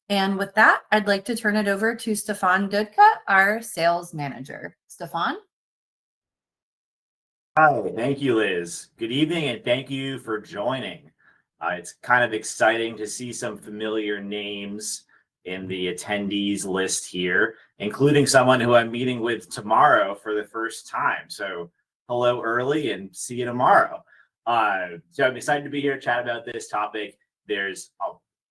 And with that, I'd like to turn it over to Stefan Dudka, our sales manager. Stefan? Hi, thank you, Liz. Good evening, and thank you for joining. It's kind of exciting to see some familiar names in the attendees list here, including someone who I'm meeting with tomorrow for the first time. So hello early and see you tomorrow. So I'm excited to be here to chat about this topic. There's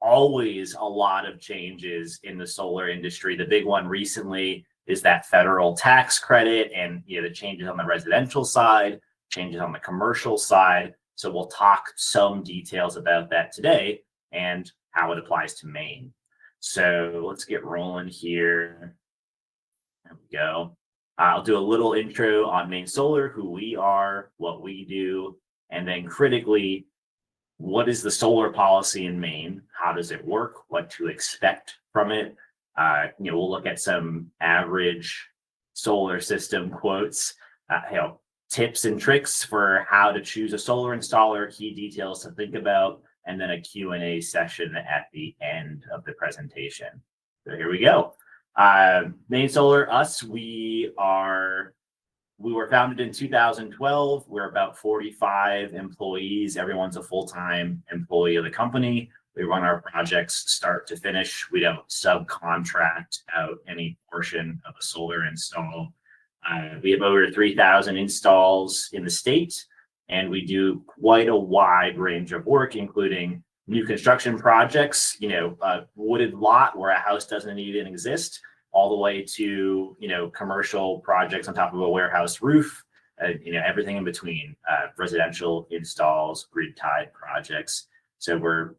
always a lot of changes in the solar industry. The big one recently is that federal tax credit and the changes on the residential side, changes on the commercial side. So we'll talk some details about that today and how it applies to Maine. So let's get rolling here. There we go. I'll do a little intro on Maine Solar, who we are, what we do, and then critically, what is the solar policy in Maine? How does it work? What to expect from it? We'll look at some average solar system quotes, tips and tricks for how to choose a solar installer, key details to think about, and then a Q&A session at the end of the presentation. So here we go. Maine Solar, we were founded in 2012. We're about 45 employees. Everyone's a full-time employee of the company. We run our projects start to finish. We don't subcontract out any portion of a solar install. We have over 3,000 installs in the state, and we do quite a wide range of work, including new construction projects, a wooded lot where a house doesn't even exist, all the way to, commercial projects on top of a warehouse roof, everything in between, residential installs, grid tied projects. So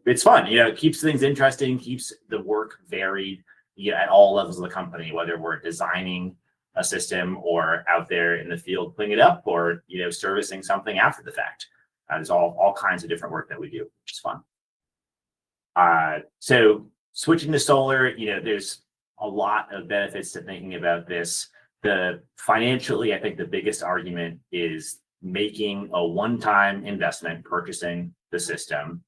it's fun, it keeps things interesting, keeps the work varied, at all levels of the company, whether we're designing a system or out there in the field cleaning it up or, servicing something after the fact. There's all kinds of different work that we do, which is fun. So switching to solar, there's a lot of benefits to thinking about this. Financially, I think the biggest argument is making a one-time investment, purchasing the system,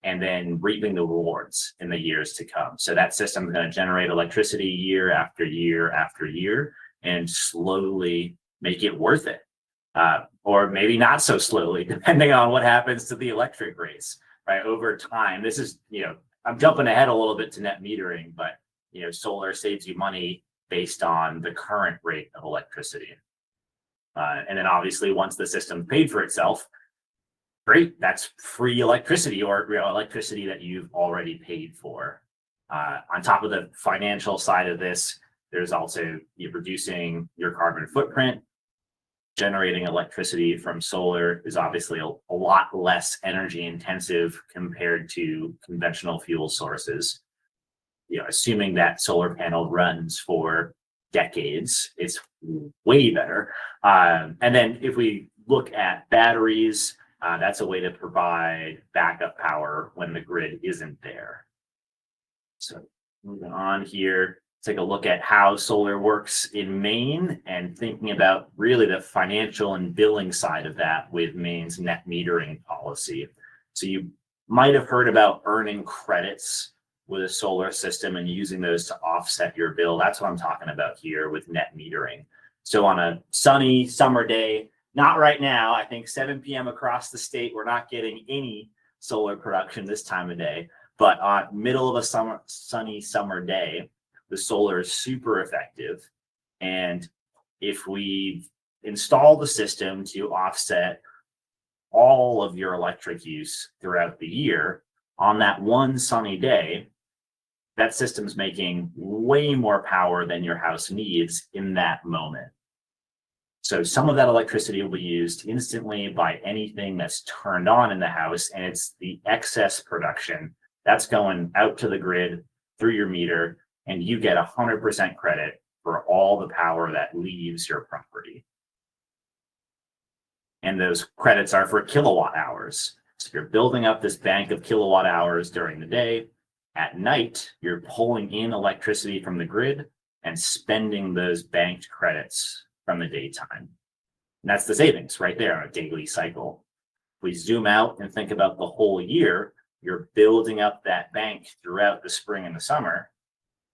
and then reaping the rewards in the years to come. So that system is going to generate electricity year after year after year and slowly make it worth it. Or maybe not so slowly, depending on what happens to the electric rates, right? Over time, this is, I'm jumping ahead a little bit to net metering, but solar saves you money based on the current rate of electricity. And then obviously once the system paid for itself, great, that's free electricity or electricity that you've already paid for. On top of the financial side of this, there's also reducing your carbon footprint. Generating electricity from solar is obviously a lot less energy intensive compared to conventional fuel sources. Assuming that solar panel runs for decades, it's way better. And then if we look at batteries, that's a way to provide backup power when the grid isn't there. So moving on here, take a look at how solar works in Maine and thinking about really the financial and billing side of that with Maine's net metering policy. So you might have heard about earning credits with a solar system and using those to offset your bill. That's what I'm talking about here with net metering. So on a sunny summer day, not right now, I think 7 p.m. across the state, we're not getting any solar production this time of day, but on middle of a sunny summer day, the solar is super effective. And if we install the system to offset all of your electric use throughout the year, on that one sunny day, that system's making way more power than your house needs in that moment. So some of that electricity will be used instantly by anything that's turned on in the house, and it's the excess production that's going out to the grid through your meter, and you get 100% credit for all the power that leaves your property. And those credits are for kilowatt hours. So you're building up this bank of kilowatt hours during the day. At night, you're pulling in electricity from the grid and spending those banked credits from the daytime. And that's the savings right there on a daily cycle. If we zoom out and think about the whole year, you're building up that bank throughout the spring and the summer,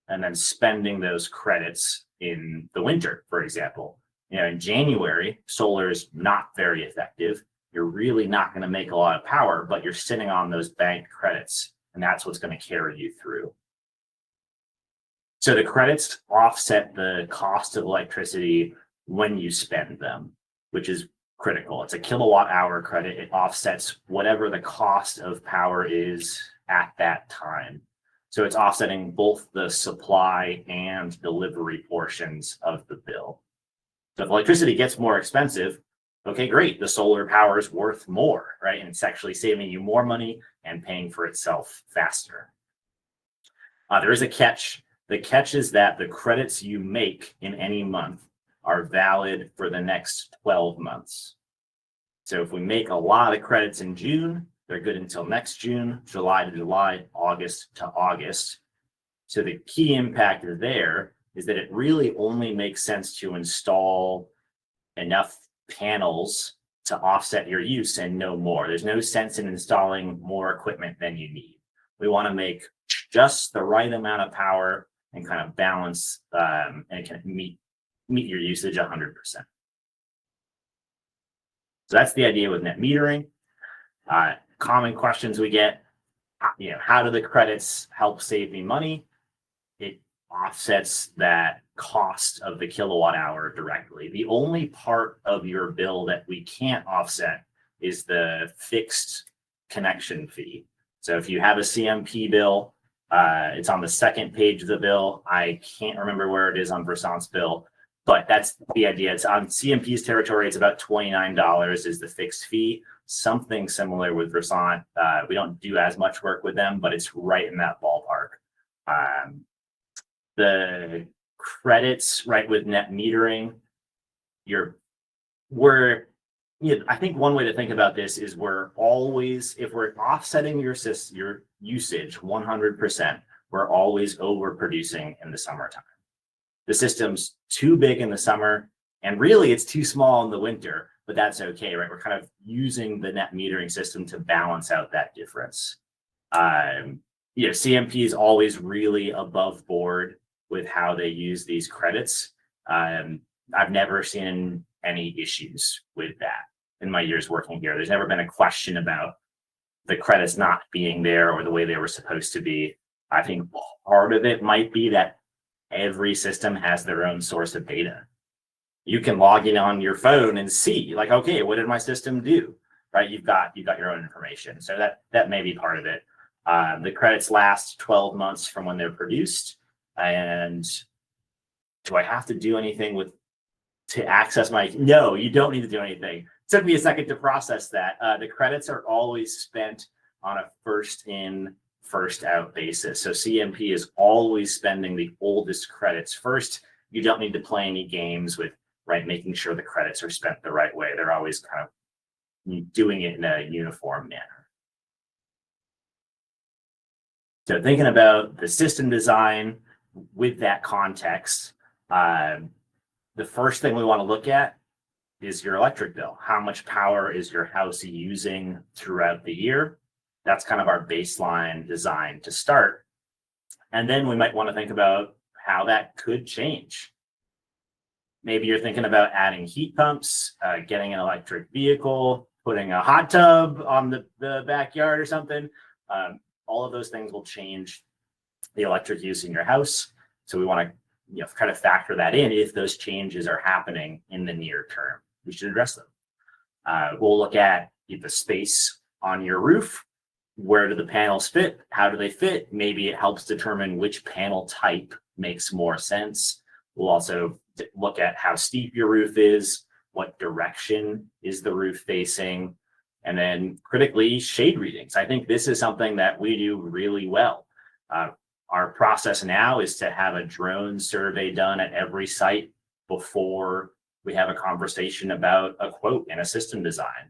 and then spending those credits in the winter, for example. In January, solar is not very effective. You're really not going to make a lot of power, but you're sitting on those bank credits, and that's what's going to carry you through. So the credits offset the cost of electricity when you spend them, which is critical. It's a kilowatt hour credit. It offsets whatever the cost of power is at that time. So it's offsetting both the supply and delivery portions of the bill. So if electricity gets more expensive, okay, great. The solar power is worth more, right? And it's actually saving you more money and paying for itself faster. There is a catch. The catch is that the credits you make in any month are valid for the next 12 months. So if we make a lot of credits in June, they're good until next June, July to July, August to August. So the key impact there is that it really only makes sense to install enough panels to offset your use and no more. There's no sense in installing more equipment than you need. We want to make just the right amount of power and kind of balance and can meet your usage 100%. So that's the idea with net metering. Common questions we get, how do the credits help save me money? It offsets that cost of the kilowatt hour directly. The only part of your bill that we can't offset is the fixed connection fee. So if you have a CMP bill, it's on the second page of the bill. I can't remember where it is on Versant's bill, but that's the idea. It's on CMP's territory. It's about $29 is the fixed fee. Something similar with Versant. We don't do as much work with them, but it's right in that ballpark. The credits, right, with net metering, I think one way to think about this is we're always, if we're offsetting your usage 100%, we're always overproducing in the summertime. The system's too big in the summer, and really it's too small in the winter, but that's okay, right? We're kind of using the net metering system to balance out that difference. CMP is always really above board with how they use these credits. I've never seen any issues with that in my years working here. There's never been a question about the credits not being there or the way they were supposed to be. I think part of it might be that every system has their own source of data. You can log in on your phone and see, like, okay, what did my system do? Right? You've got your own information. So that may be part of it. The credits last 12 months from when they're produced. And do I have to do anything to access my? No, you don't need to do anything. It took me a second to process that. The credits are always spent on a first in, first out basis. So CMP is always spending the oldest credits first. You don't need to play any games with, right, making sure the credits are spent the right way. They're always kind of doing it in a uniform manner. So thinking about the system design with that context, the first thing we want to look at is your electric bill. How much power is your house using throughout the year? That's kind of our baseline design to start. And then we might want to think about how that could change. Maybe you're thinking about adding heat pumps, getting an electric vehicle, putting a hot tub on the backyard or something. All of those things will change the electric use in your house. So we want to kind of factor that in if those changes are happening in the near term. We should address them. We'll look at the space on your roof. Where do the panels fit? How do they fit? Maybe it helps determine which panel type makes more sense. We'll also look at how steep your roof is, what direction is the roof facing, and then critically, shade readings. I think this is something that we do really well. Our process now is to have a drone survey done at every site before we have a conversation about a quote and a system design.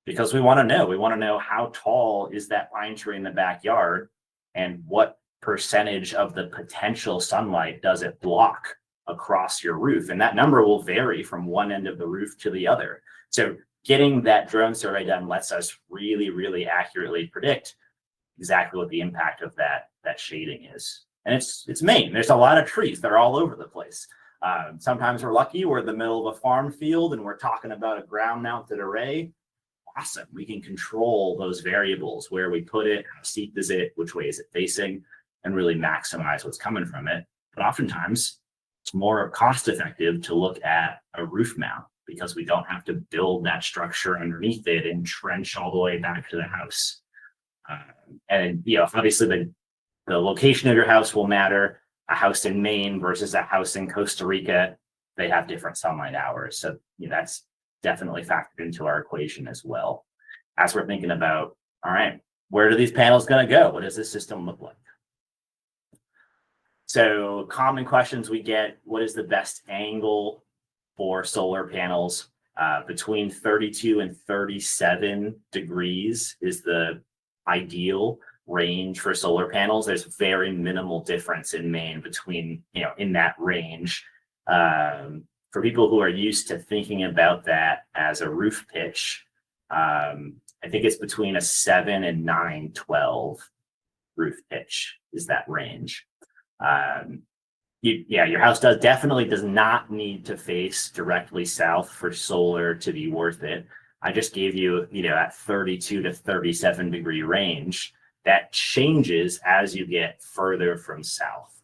Because we want to know how tall is that pine tree in the backyard and what percentage of the potential sunlight does it block across your roof. And that number will vary from one end of the roof to the other. So getting that drone survey done lets us really, really accurately predict exactly what the impact of that shading is. And it's Maine. There's a lot of trees. They're all over the place. Sometimes we're lucky. We're in the middle of a farm field and we're talking about a ground mounted array. Awesome. We can control those variables, where we put it, how steep is it, which way is it facing, and really maximize what's coming from it. But oftentimes it's more cost effective to look at a roof mount, because we don't have to build that structure underneath it and trench all the way back to the house. And obviously the location of your house will matter. A house in Maine versus a house in Costa Rica, they have different sunlight hours. So that's definitely factored into our equation as well. As we're thinking about, all right, where are these panels going to go? What does this system look like? So common questions we get: what is the best angle for solar panels? Between 32 and 37 degrees is the ideal range for solar panels. There's very minimal difference in Maine between, in that range. For people who are used to thinking about that as a roof pitch, I think it's between a 7 and 9/12 roof pitch is that range. Your house definitely does not need to face directly south for solar to be worth it. I just gave you, at 32 to 37 degree range. That changes as you get further from south.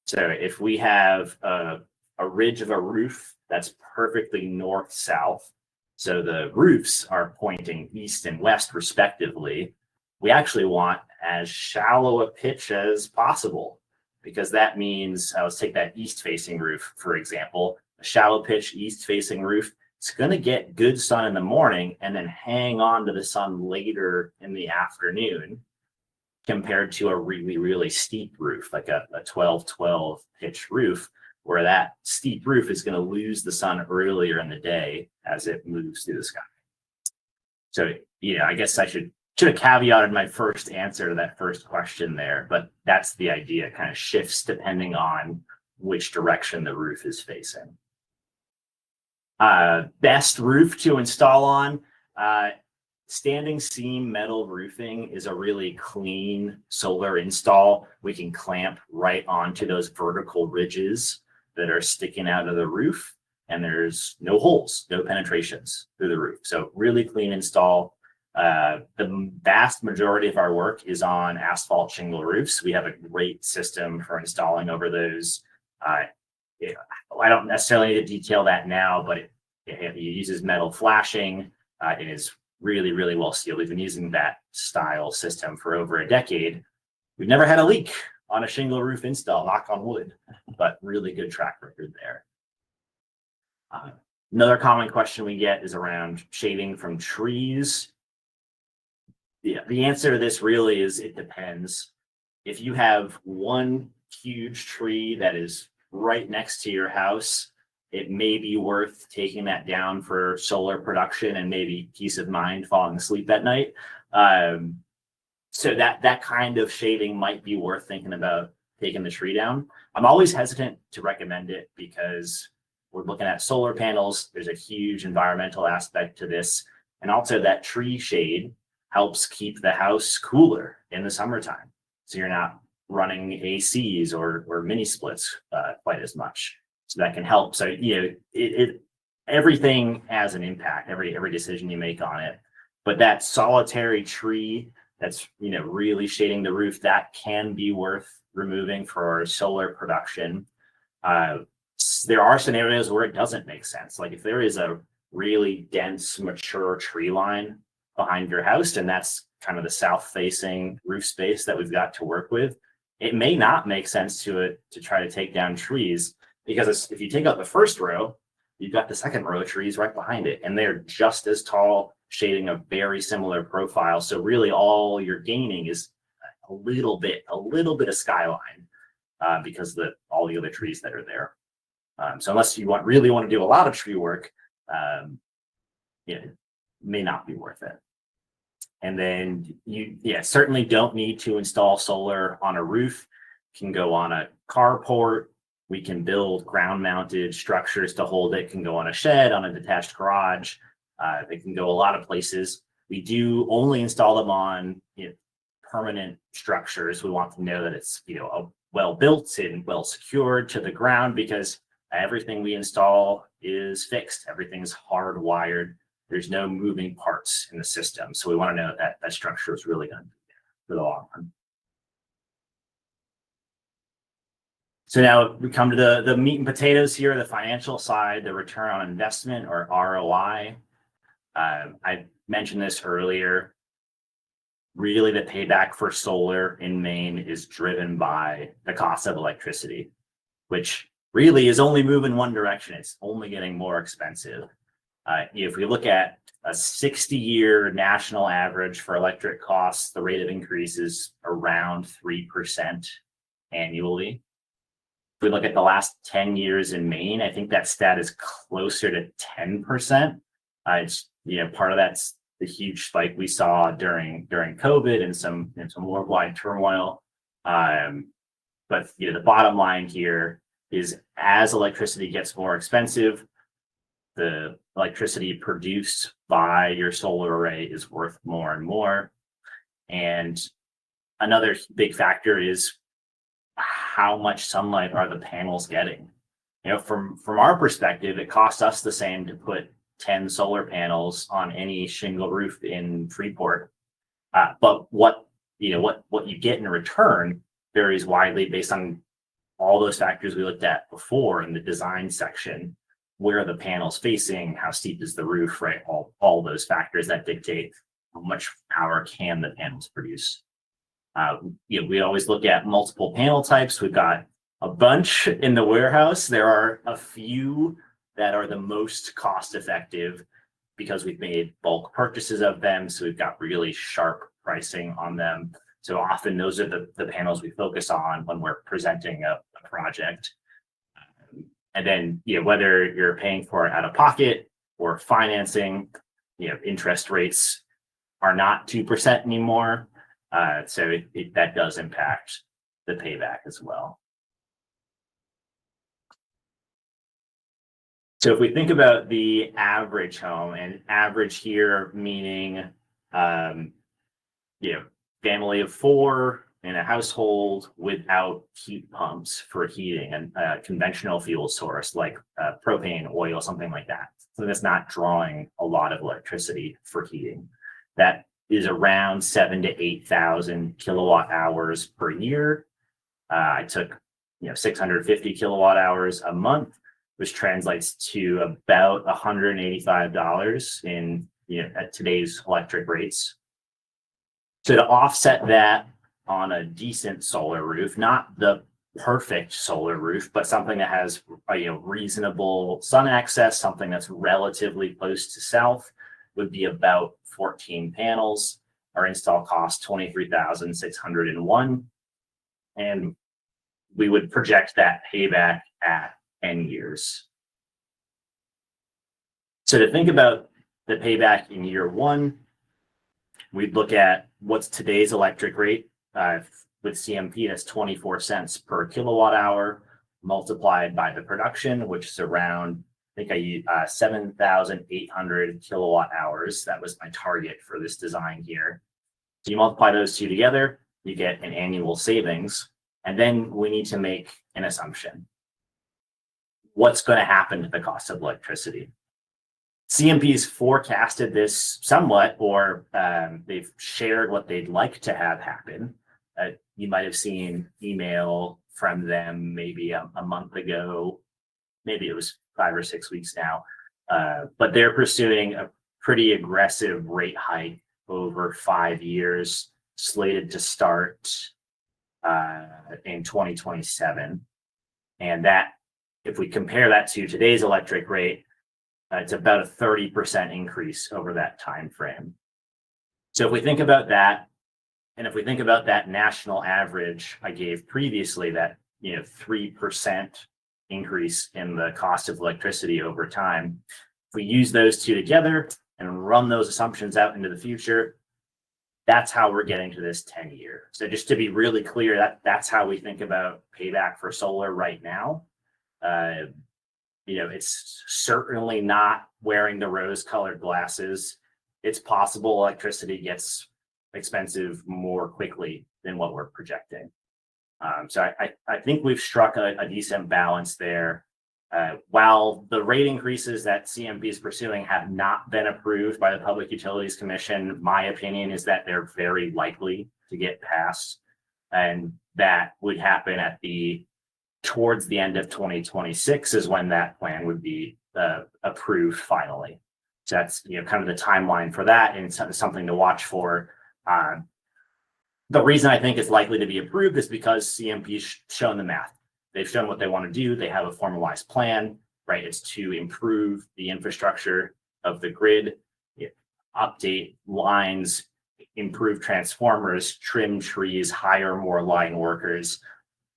So if we have a ridge of a roof that's perfectly north-south, so the roofs are pointing east and west respectively, we actually want as shallow a pitch as possible, because that means, let's take that east-facing roof, for example. A shallow pitch east-facing roof, it's going to get good sun in the morning and then hang on to the sun later in the afternoon, compared to a really, really steep roof, like a 12/12 pitch roof, where that steep roof is going to lose the sun earlier in the day as it moves through the sky. So, I guess I should have caveated my first answer to that first question there, but that's the idea. It kind of shifts depending on which direction the roof is facing. Best roof to install on. Standing seam metal roofing is a really clean solar install. We can clamp right onto those vertical ridges that are sticking out of the roof, and there's no holes, no penetrations through the roof. So really clean install. The vast majority of our work is on asphalt shingle roofs. We have a great system for installing over those. I don't necessarily need to detail that now, but it uses metal flashing. It is really, really well sealed. We've been using that style system for over a decade. We've never had a leak on a shingle roof install, knock on wood, but really good track record there. Another common question we get is around shading from trees. The answer to this really is it depends. If you have one huge tree that is right next to your house, it may be worth taking that down for solar production and maybe peace of mind falling asleep at night. So that kind of shading might be worth thinking about taking the tree down. I'm always hesitant to recommend it because we're looking at solar panels. There's a huge environmental aspect to this. And also that tree shade helps keep the house cooler in the summertime. So you're not running ACs or mini splits quite as much. So that can help. So, everything has an impact, every decision you make on it. But that solitary tree that's, really shading the roof, that can be worth removing for solar production. There are scenarios where it doesn't make sense. Like if there is a really dense, mature tree line behind your house, and that's kind of the south-facing roof space that we've got to work with, it may not make sense to try to take down trees, because if you take out the first row, you've got the second row of trees right behind it, and they're just as tall, shading a very similar profile. So really all you're gaining is a little bit of skyline because of all the other trees that are there. So unless you really want to do a lot of tree work, it may not be worth it. And then you certainly don't need to install solar on a roof. It can go on a carport. We can build ground mounted structures to hold it. Can go on a shed, on a detached garage. They can go a lot of places. We do only install them on permanent structures, we want to know that it's, well built and well secured to the ground, because everything we install is fixed. Everything's hardwired. There's no moving parts in the system. So we want to know that that structure is really going to be there for the long run. So now we come to the meat and potatoes here, the financial side, the return on investment, or ROI. I mentioned this earlier. Really, the payback for solar in Maine is driven by the cost of electricity, which really is only moving one direction. It's only getting more expensive. If we look at a 60-year national average for electric costs, the rate of increase is around 3% annually. If we look at the last 10 years in Maine, I think that stat is closer to 10%. It's, part of that's the huge spike we saw during COVID and some worldwide turmoil. But the bottom line here is, as electricity gets more expensive, the electricity produced by your solar array is worth more and more. And another big factor is how much sunlight are the panels getting? From our perspective, it costs us the same to put 10 solar panels on any shingle roof in Freeport. But what you get in return varies widely based on all those factors we looked at before in the design section. Where are the panels facing? How steep is the roof, right? All those factors that dictate how much power can the panels produce. We always look at multiple panel types. We've got a bunch in the warehouse. There are a few that are the most cost effective because we've made bulk purchases of them. So we've got really sharp pricing on them. So often those are the panels we focus on when we're presenting a project. And then, whether you're paying for it out of pocket or financing, interest rates are not 2% anymore. So that does impact the payback as well. So if we think about the average home, and average here meaning, family of 4 in a household without heat pumps for heating, and a conventional fuel source like propane, oil, something like that. So that's not drawing a lot of electricity for heating. That is around 7,000 to 8,000 kilowatt hours per year. I took 650 kilowatt hours a month, which translates to about $185 in at today's electric rates. So to offset that on a decent solar roof, not the perfect solar roof, but something that has reasonable sun access, something that's relatively close to south, would be about 14 panels. Our install cost $23,601, and we would project that payback at 10 years. So to think about the payback in year 1, we'd look at what's today's electric rate. With CMP, that's 24 cents per kilowatt hour, multiplied by the production, which is around, I think I used 7,800 kilowatt hours. That was my target for this design here. So you multiply those two together, you get an annual savings. And then we need to make an assumption. What's going to happen to the cost of electricity? CMP's forecasted this somewhat, or they've shared what they'd like to have happen. You might have seen email from them maybe a month ago, maybe it was 5 or 6 weeks now, but they're pursuing a pretty aggressive rate hike over 5 years, slated to start in 2027. And that, if we compare that to today's electric rate, it's about a 30% increase over that time frame. So if we think about that, and if we think about that national average I gave previously, that 3% increase in the cost of electricity over time, if we use those two together and run those assumptions out into the future, that's how we're getting to this 10-year. So just to be really clear, that's how we think about payback for solar right now. It's certainly not wearing the rose-colored glasses. It's possible electricity gets expensive more quickly than what we're projecting. So I think we've struck a decent balance there. While the rate increases that CMP is pursuing have not been approved by the Public Utilities Commission, my opinion is that they're very likely to get passed, and that would happen towards the end of 2026 is when that plan would be approved finally. So that's kind of the timeline for that, and something to watch for. The reason I think it's likely to be approved is because CMP's shown the math. They've shown what they want to do. They have a formalized plan, right? It's to improve the infrastructure of the grid, update lines, improve transformers, trim trees, hire more line workers.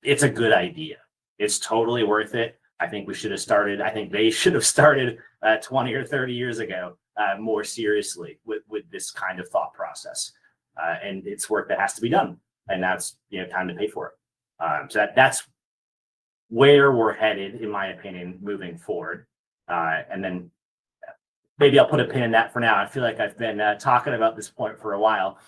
It's a good idea. It's totally worth it. I think we should have started. I think they should have started 20 or 30 years ago more seriously with this kind of thought process. And it's work that has to be done, and that's time to pay for it. So that's where we're headed, in my opinion, moving forward. And then maybe I'll put a pin in that for now. I feel like I've been talking about this point for a while.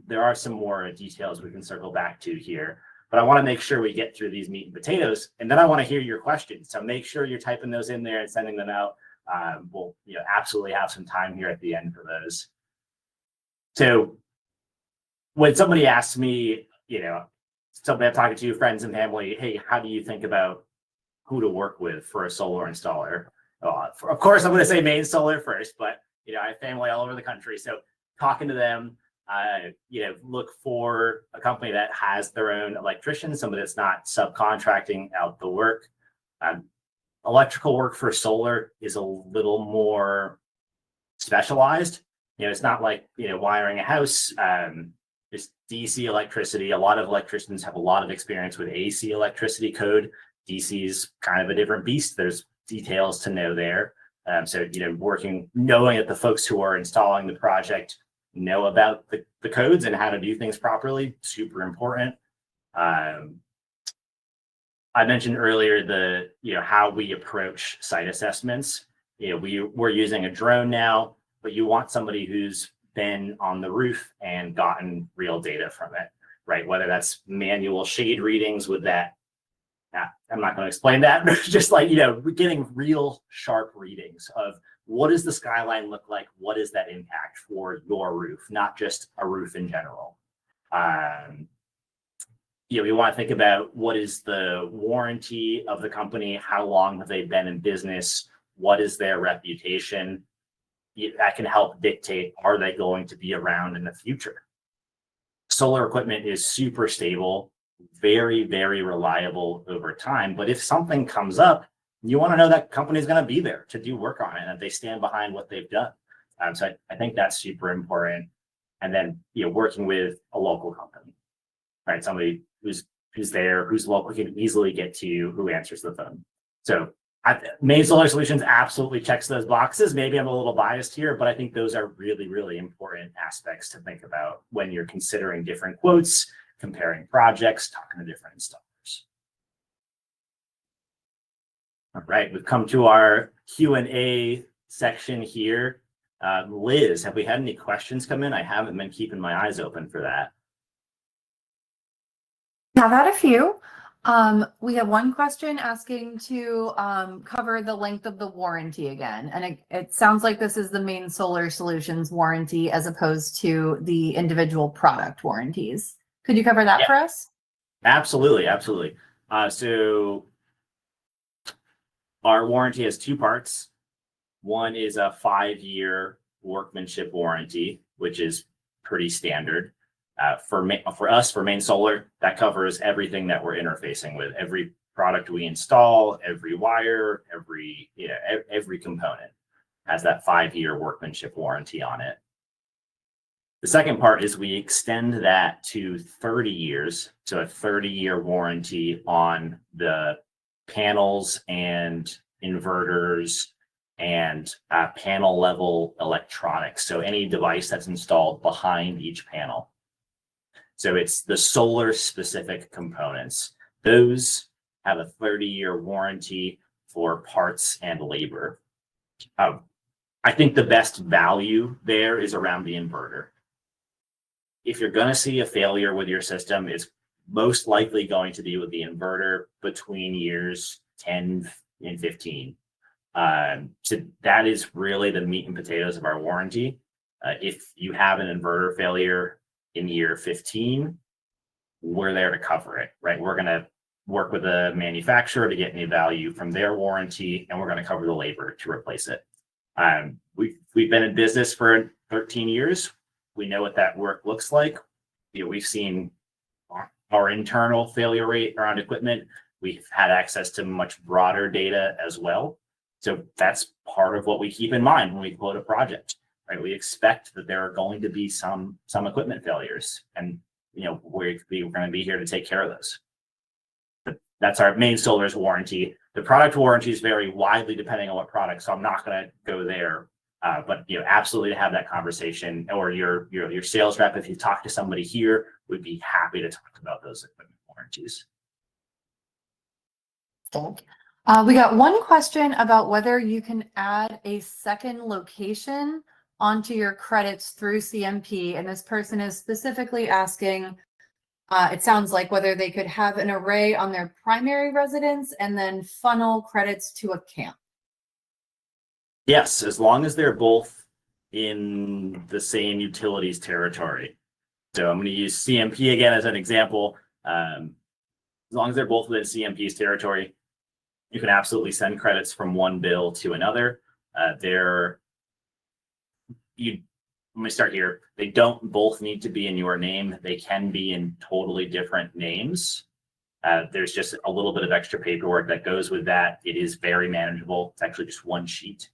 There are some more details we can circle back to here, but I want to make sure we get through these meat and potatoes, and then I want to hear your questions. So make sure you're typing those in there and sending them out. We'll absolutely have some time here at the end for those. So when somebody asks me, somebody I'm talking to, friends and family, hey, how do you think about who to work with for a solar installer? Of course, I'm going to say Maine Solar first, but I have family all over the country. So talking to them, look for a company that has their own electrician, somebody that's not subcontracting out the work. Electrical work for solar is a little more specialized. It's not like wiring a house. It's DC electricity. A lot of electricians have a lot of experience with AC electricity code. DC is kind of a different beast. There's details to know there. So knowing that the folks who are installing the project know about the codes and how to do things properly, super important. I mentioned earlier how we approach site assessments. We're using a drone now, but you want somebody who's been on the roof and gotten real data from it, right? Whether that's manual shade readings with that. I'm not going to explain that, but just like, getting real sharp readings of what does the skyline look like? What is that impact for your roof, not just a roof in general? We want to think about what is the warranty of the company? How long have they been in business? What is their reputation? That can help dictate, are they going to be around in the future? Solar equipment is super stable, very, very reliable over time. But if something comes up, you want to know that company is going to be there to do work on it, and that they stand behind what they've done. So I think that's super important. And then, working with a local company, right? Somebody who's there, who's local, can easily get to you, who answers the phone. So Maine Solar Solutions absolutely checks those boxes. Maybe I'm a little biased here, but I think those are really, really important aspects to think about when you're considering different quotes, comparing projects, talking to different installers. All right, we've come to our Q&A section here. Liz, have we had any questions come in? I haven't been keeping my eyes open for that. I've had a few. We have one question asking to cover the length of the warranty again. And it sounds like this is the Maine Solar Solutions warranty as opposed to the individual product warranties. Could you cover that for us? Absolutely. So our warranty has two parts. One is a 5-year workmanship warranty, which is pretty standard. For us, for Maine Solar, that covers everything that we're interfacing with, every product we install, every wire, every component has that 5-year workmanship warranty on it. The second part is we extend that to 30 years, so a 30-year warranty on the panels and inverters and panel level electronics. So any device that's installed behind each panel. So it's the solar specific components. Those have a 30-year warranty for parts and labor. I think the best value there is around the inverter. if you're going to see a failure with your system, it's most likely going to be with the inverter between years 10 and 15. So that is really the meat and potatoes of our warranty. If you have an inverter failure in year 15, we're there to cover it, right? We're going to work with the manufacturer to get any value from their warranty, and we're going to cover the labor to replace it. We've been in business for 13 years. We know what that work looks like. We've seen our internal failure rate around equipment. We've had access to much broader data as well. So that's part of what we keep in mind when we quote a project, right? We expect that there are going to be some equipment failures, and we're going to be here to take care of those. That's our Maine Solar's warranty. The product warranty is very widely depending on what product, so I'm not going to go there. But absolutely to have that conversation, or your sales rep, if you talk to somebody here, would be happy to talk about those equipment warranties. We got one question about whether you can add a second location onto your credits through CMP, and this person is specifically asking, it sounds like whether they could have an array on their primary residence and then funnel credits to a camp. Yes, as long as they're both in the same utilities territory. So I'm going to use CMP again as an example. As long as they're both within CMP's territory, you can absolutely send credits from one bill to another. Let me start here. They don't both need to be in your name. They can be in totally different names. There's just a little bit of extra paperwork that goes with that. It is very manageable. It's actually just one sheet.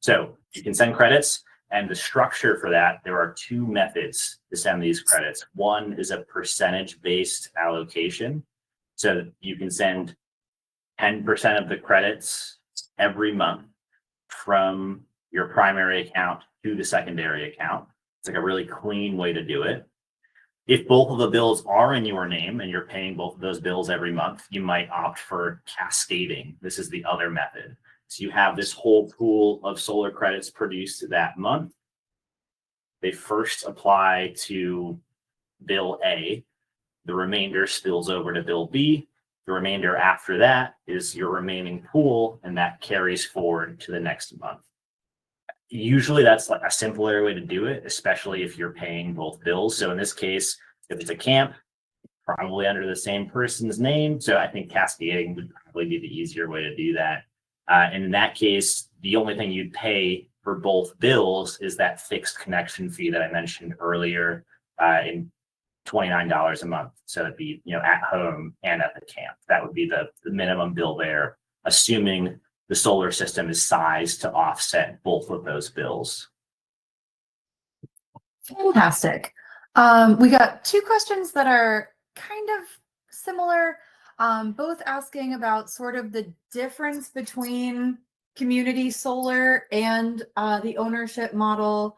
So you can send credits, and the structure for that, there are two methods to send these credits. One is a percentage-based allocation. So you can send 10% of the credits every month from your primary account to the secondary account. It's like a really clean way to do it. If both of the bills are in your name and you're paying both of those bills every month, you might opt for cascading. This is the other method. So you have this whole pool of solar credits produced that month. They first apply to bill A. The remainder spills over to bill B. The remainder after that is your remaining pool, and that carries forward to the next month. Usually that's like a simpler way to do it, especially if you're paying both bills. So in this case, if it's a camp, probably under the same person's name. So I think cascading would probably be the easier way to do that. And in that case, the only thing you'd pay for both bills is that fixed connection fee that I mentioned earlier, in $29 a month. So it'd be, at home and at the camp. That would be the minimum bill there, assuming the solar system is sized to offset both of those bills. Fantastic. We got two questions that are kind of similar, both asking about sort of the difference between community solar and the ownership model,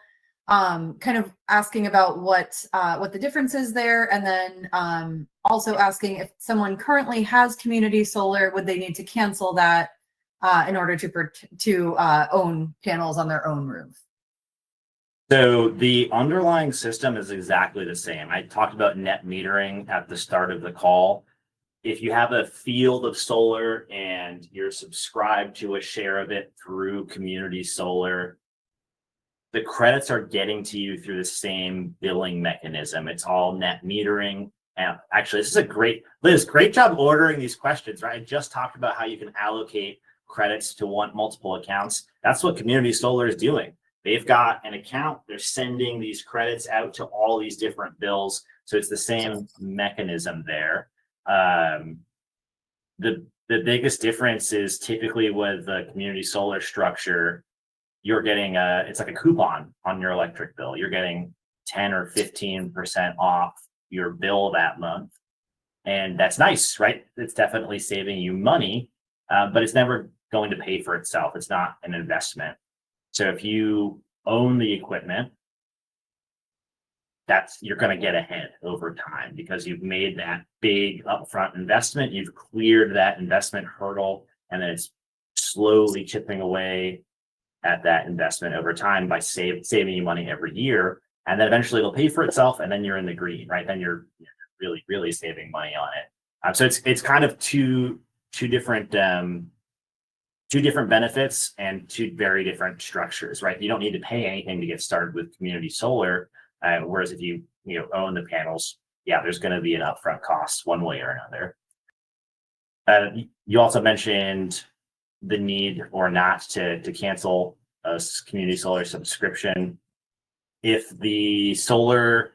kind of asking about what the difference is there, and then also asking if someone currently has community solar, would they need to cancel that in order to own panels on their own roof? So the underlying system is exactly the same. I talked about net metering at the start of the call. If you have a field of solar and you're subscribed to a share of it through community solar, the credits are getting to you through the same billing mechanism. It's all net metering. And actually, this is Liz, great job ordering these questions, right? I just talked about how you can allocate credits to multiple accounts. That's what community solar is doing. They've got an account, they're sending these credits out to all these different bills. So it's the same mechanism there. The biggest difference is typically with the community solar structure, you're getting it's like a coupon on your electric bill. You're getting 10 or 15% off your bill that month. And that's nice, right? It's definitely saving you money, but it's never going to pay for itself. It's not an investment. So if you own the equipment, you're going to get ahead over time because you've made that big upfront investment. You've cleared that investment hurdle, and then it's slowly chipping away at that investment over time by saving you money every year and then eventually it'll pay for itself, and then you're in the green, right? Then you're really, really saving money on it. So it's kind of two different benefits and two very different structures, right? You don't need to pay anything to get started with community solar, whereas if you own the panels, yeah, there's going to be an upfront cost one way or another. You also mentioned the need or not to cancel a community solar subscription. If the solar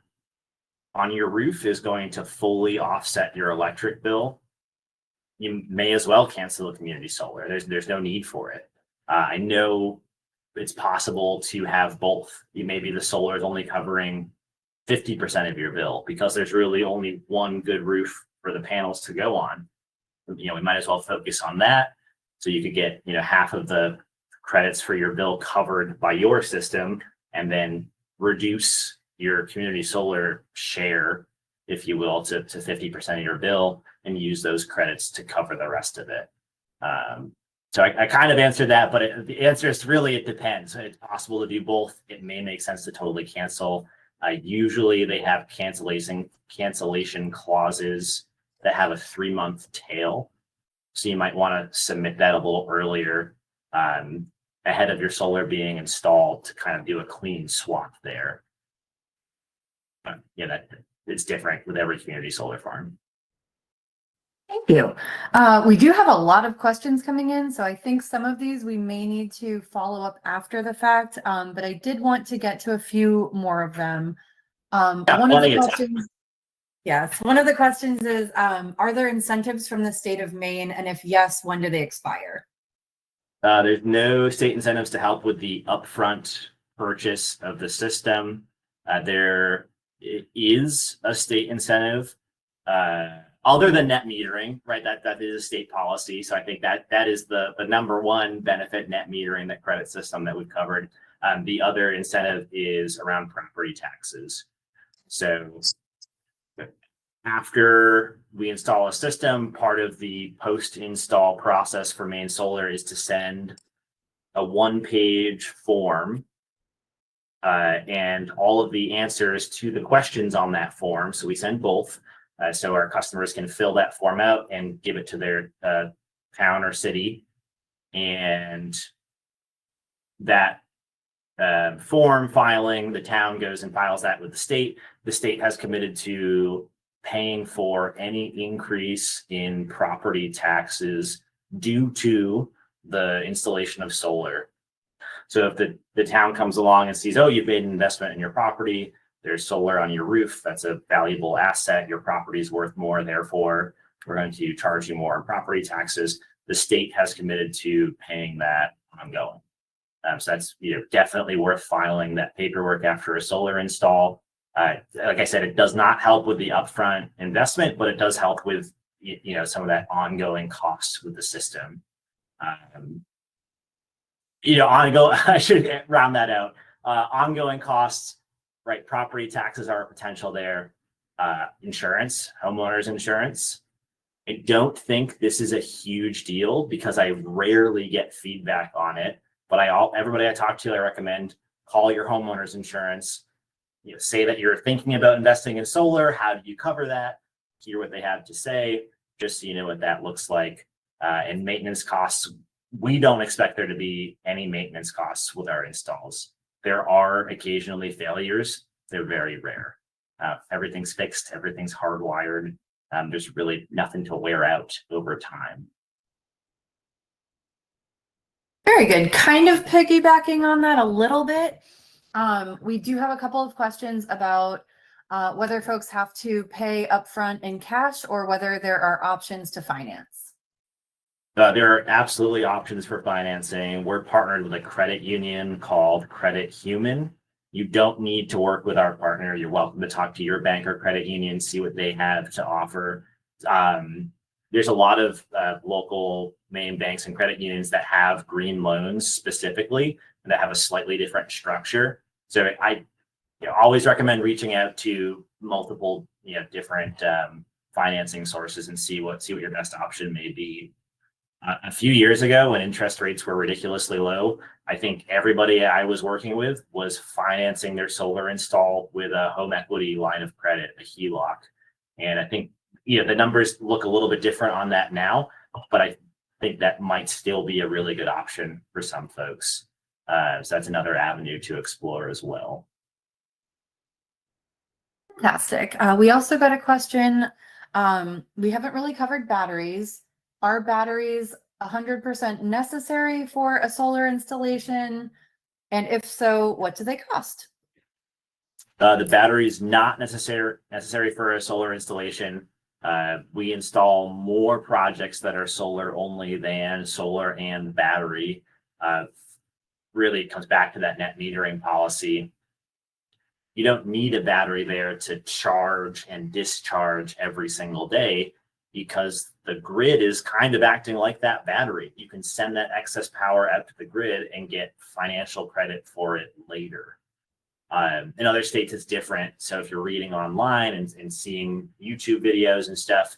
on your roof is going to fully offset your electric bill, you may as well cancel a community solar. There's no need for it. I know it's possible to have both. Maybe the solar is only covering 50% of your bill because there's really only one good roof for the panels to go on. We might as well focus on that. So you could get, half of the credits for your bill covered by your system, and then reduce your community solar share, if you will, to 50% of your bill, and use those credits to cover the rest of it. So I kind of answered that, but the answer is really, it depends. It's possible to do both. It may make sense to totally cancel. Usually they have cancellation clauses that have a 3-month tail. So you might want to submit that a little earlier, ahead of your solar being installed, to kind of do a clean swap there. But it's different with every community solar farm. Thank you. We do have a lot of questions coming in, so I think some of these we may need to follow up after the fact, but I did want to get to a few more of them. One of the questions, yes, one of the questions is, are there incentives from the state of Maine? And if yes, when do they expire? There's no state incentives to help with the upfront purchase of the system. There is a state incentive, other than net metering, right? That is a state policy. So I think that is the number one benefit, net metering, that credit system that we've covered. The other incentive is around property taxes. So after we install a system, part of the post-install process for Maine Solar is to send a 1-page form and all of the answers to the questions on that form. So we send both, so our customers can fill that form out and give it to their town or city. And that form filing, the town goes and files that with the state. The state has committed to paying for any increase in property taxes due to the installation of solar. So if the town comes along and sees, oh, you've made an investment in your property, there's solar on your roof, that's a valuable asset, your property is worth more, therefore we're going to charge you more in property taxes, the state has committed to paying that ongoing. So that's definitely worth filing that paperwork after a solar install. Like I said, it does not help with the upfront investment, but it does help with some of that ongoing costs with the system. I should round that out. Ongoing costs, right? Property taxes are a potential there. Insurance, homeowners insurance. I don't think this is a huge deal because I rarely get feedback on it. But everybody I talk to, I recommend call your homeowners insurance. Say that you're thinking about investing in solar. How do you cover that? Hear what they have to say, just so you know what that looks like. And maintenance costs, we don't expect there to be any maintenance costs with our installs. There are occasionally failures. They're very rare. Everything's fixed. Everything's hardwired. There's really nothing to wear out over time. Very good. Kind of piggybacking on that a little bit. We do have a couple of questions about whether folks have to pay upfront in cash or whether there are options to finance. There are absolutely options for financing. We're partnered with a credit union called Credit Human. You don't need to work with our partner. You're welcome to talk to your bank or credit union, see what they have to offer. There's a lot of local Maine banks and credit unions that have green loans specifically and that have a slightly different structure. So I always recommend reaching out to multiple different financing sources and see what your best option may be. A few years ago, when interest rates were ridiculously low, I think everybody I was working with was financing their solar install with a home equity line of credit, a HELOC. And I think, the numbers look a little bit different on that now, but I think that might still be a really good option for some folks. So that's another avenue to explore as well. Fantastic. We also got a question. We haven't really covered batteries. Are batteries 100% necessary for a solar installation? And if so, what do they cost? The battery is not necessary for a solar installation. We install more projects that are solar only than solar and battery. Really, it comes back to that net metering policy. You don't need a battery there to charge and discharge every single day, because the grid is kind of acting like that battery. You can send that excess power out to the grid and get financial credit for it later. In other states, it's different. So if you're reading online and seeing YouTube videos and stuff,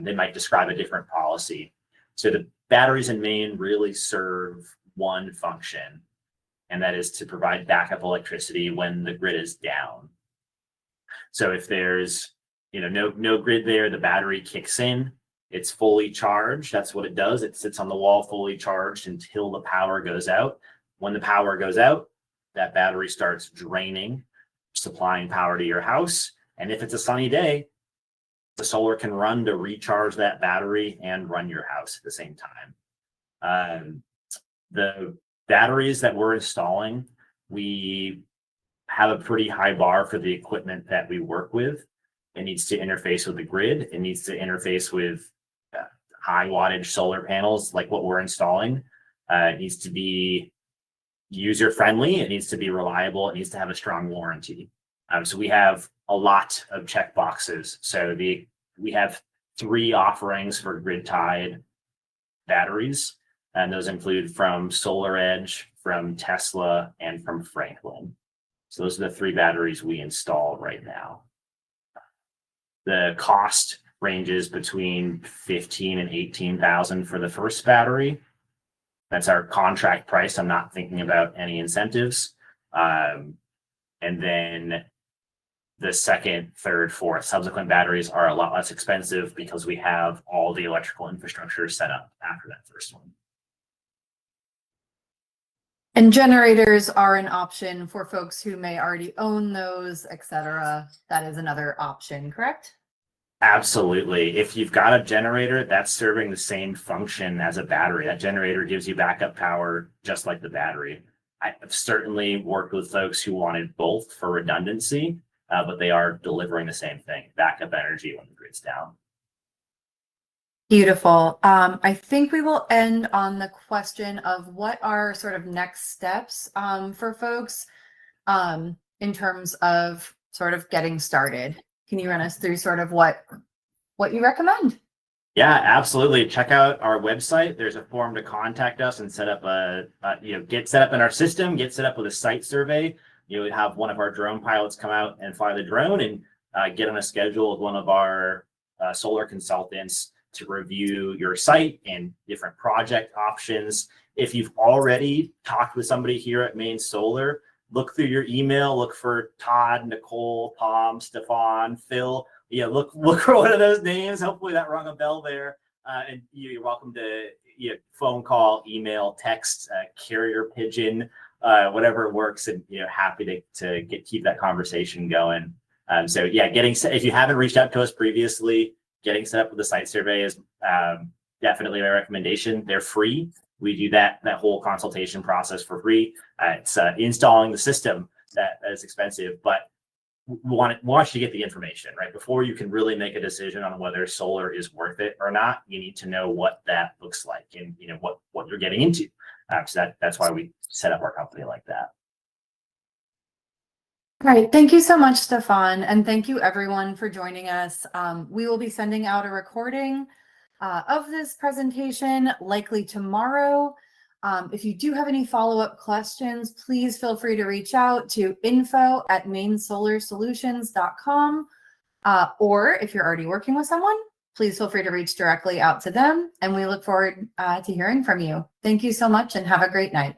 they might describe a different policy. So the batteries in Maine really serve one function, and that is to provide backup electricity when the grid is down. So if there's no grid there, the battery kicks in, it's fully charged. That's what it does. It sits on the wall fully charged until the power goes out. When the power goes out, that battery starts draining, supplying power to your house. And if it's a sunny day, the solar can run to recharge that battery and run your house at the same time. The batteries that we're installing, we have a pretty high bar for the equipment that we work with. It needs to interface with the grid. It needs to interface with high wattage solar panels like what we're installing. It needs to be user friendly. It needs to be reliable. It needs to have a strong warranty. So we have a lot of check boxes. So we have 3 offerings for grid tied batteries, and those include from SolarEdge, from Tesla, and from Franklin. So those are the 3 batteries we install right now. The cost ranges between 15 and 18,000 for the first battery. That's our contract price. I'm not thinking about any incentives. And then the second, third, fourth subsequent batteries are a lot less expensive because we have all the electrical infrastructure set up after that first one. And generators are an option for folks who may already own those, etc. That is another option, correct? Absolutely. If you've got a generator, that's serving the same function as a battery. That generator gives you backup power just like the battery. I've certainly worked with folks who wanted both for redundancy, but they are delivering the same thing, backup energy when the grid's down. Beautiful. I think we will end on the question of what are sort of next steps for folks in terms of sort of getting started. Can you run us through sort of what you recommend? Yeah, absolutely. Check out our website. There's a form to contact us and set up get set up in our system, get set up with a site survey. You would have one of our drone pilots come out and fly the drone and get on a schedule with one of our solar consultants to review your site and different project options. If you've already talked with somebody here at Maine Solar, look through your email, look for Todd, Nicole, Tom, Stefan, Phil. Look for one of those names. Hopefully that rung a bell there. And you're welcome to phone call, email, text, carrier pigeon, whatever works. And happy to keep that conversation going. So if you haven't reached out to us previously, getting set up with the site survey is definitely my recommendation. They're free. We do that whole consultation process for free. It's installing the system that is expensive, but we want you to get the information, right? Before you can really make a decision on whether solar is worth it or not, you need to know what that looks like and what you're getting into. So that's why we set up our company like that. Great. Thank you so much, Stefan. And thank you everyone for joining us. We will be sending out a recording of this presentation likely tomorrow. If you do have any follow-up questions, please feel free to reach out to info@mainesolarsolutions.com. Or if you're already working with someone, please feel free to reach directly out to them. And we look forward to hearing from you. Thank you so much and have a great night.